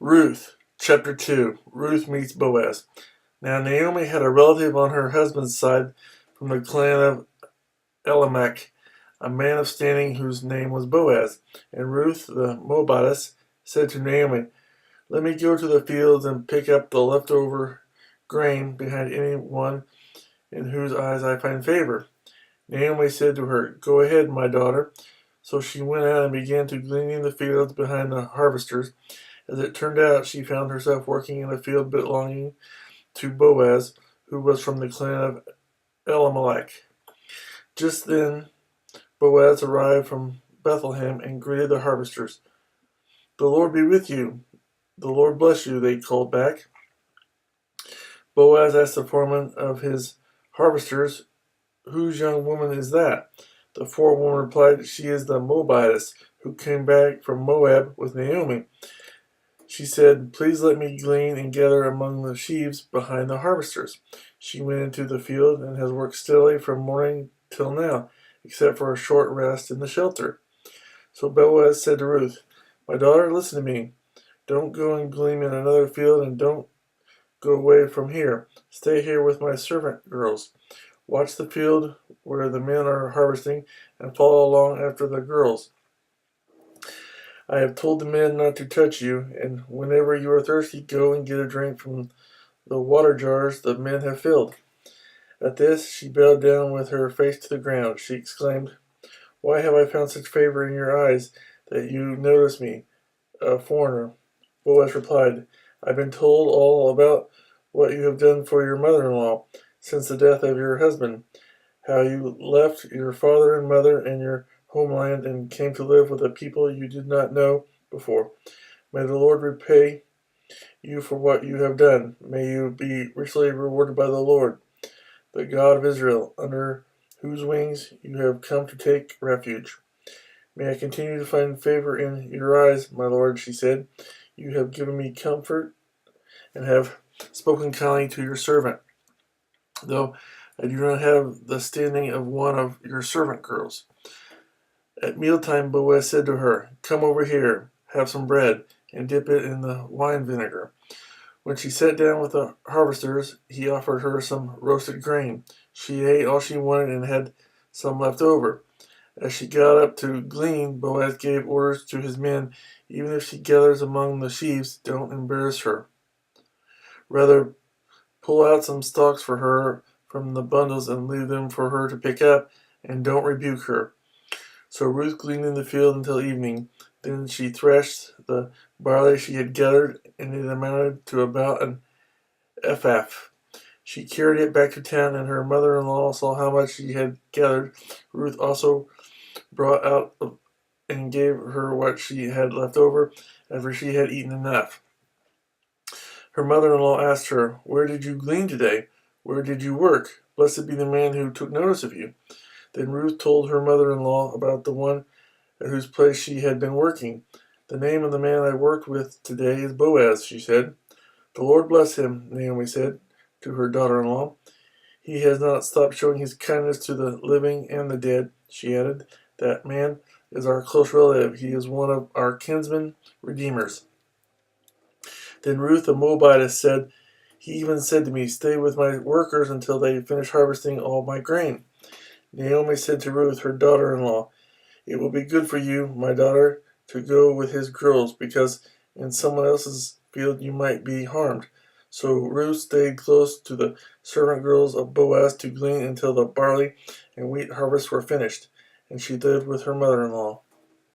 Ruth, chapter 2. Ruth meets Boaz. Now Naomi had a relative on her husband's side from the clan of Elimelek, a man of standing whose name was Boaz. And Ruth the Moabite said to Naomi, "Let me go to the fields and pick up the leftover grain behind anyone in whose eyes I find favor." Naomi said to her, "Go ahead, my daughter." So she went out and began to glean in the fields behind the harvesters. As it turned out, she found herself working in a field belonging to Boaz, who was from the clan of Elimelek. Just then, Boaz arrived from Bethlehem and greeted the harvesters. "The Lord be with you." "The Lord bless you," they called back. Boaz asked the foreman of his harvesters, "Whose young woman is that?" The forewoman replied, "She is the Moabitess who came back from Moab with Naomi." She said, "Please let me glean and gather among the sheaves behind the harvesters." She went into the field and has worked steadily from morning till now, except for a short rest in the shelter. So Boaz said to Ruth, "My daughter, listen to me. Don't go and glean in another field, and don't go away from here. Stay here with my servant girls. Watch the field where the men are harvesting, and follow along after the girls. I have told the men not to touch you, and whenever you are thirsty, go and get a drink from the water jars the men have filled." At this, she bowed down with her face to the ground. She exclaimed, "Why have I found such favor in your eyes that you notice me, a foreigner?" Boaz replied, "I've been told all about what you have done for your mother-in-law since the death of your husband, how you left your father and mother and your homeland and came to live with a people you did not know before. May the Lord repay you for what you have done. May you be richly rewarded by the Lord, the God of Israel, under whose wings you have come to take refuge. May I continue to find favor in your eyes, my Lord," she said. "You have given me comfort and have spoken kindly to your servant, though I do not have the standing of one of your servant girls." At mealtime, Boaz said to her, "Come over here, have some bread, and dip it in the wine vinegar." When she sat down with the harvesters, he offered her some roasted grain. She ate all she wanted and had some left over. As she got up to glean, Boaz gave orders to his men, "Even if she gathers among the sheaves, don't embarrass her. Rather, pull out some stalks for her from the bundles and leave them for her to pick up, and don't rebuke her." So Ruth gleaned in the field until evening. Then she threshed the barley she had gathered, and it amounted to about an ephah. She carried it back to town, and her mother-in-law saw how much she had gathered. Ruth also brought out and gave her what she had left over after she had eaten enough. Her mother-in-law asked her, "Where did you glean today? Where did you work? Blessed be the man who took notice of you." Then Ruth told her mother-in-law about the one at whose place she had been working. "The name of the man I worked with today is Boaz," she said. "The Lord bless him," Naomi said to her daughter-in-law. "He has not stopped showing his kindness to the living and the dead," she added. "That man is our close relative. He is one of our kinsman redeemers." Then Ruth the Moabite said, "He even said to me, 'Stay with my workers until they finish harvesting all my grain.'" Naomi said to Ruth, her daughter-in-law, "It will be good for you, my daughter, to go with his girls, because in someone else's field you might be harmed." So Ruth stayed close to the servant girls of Boaz to glean until the barley and wheat harvests were finished, and she lived with her mother-in-law.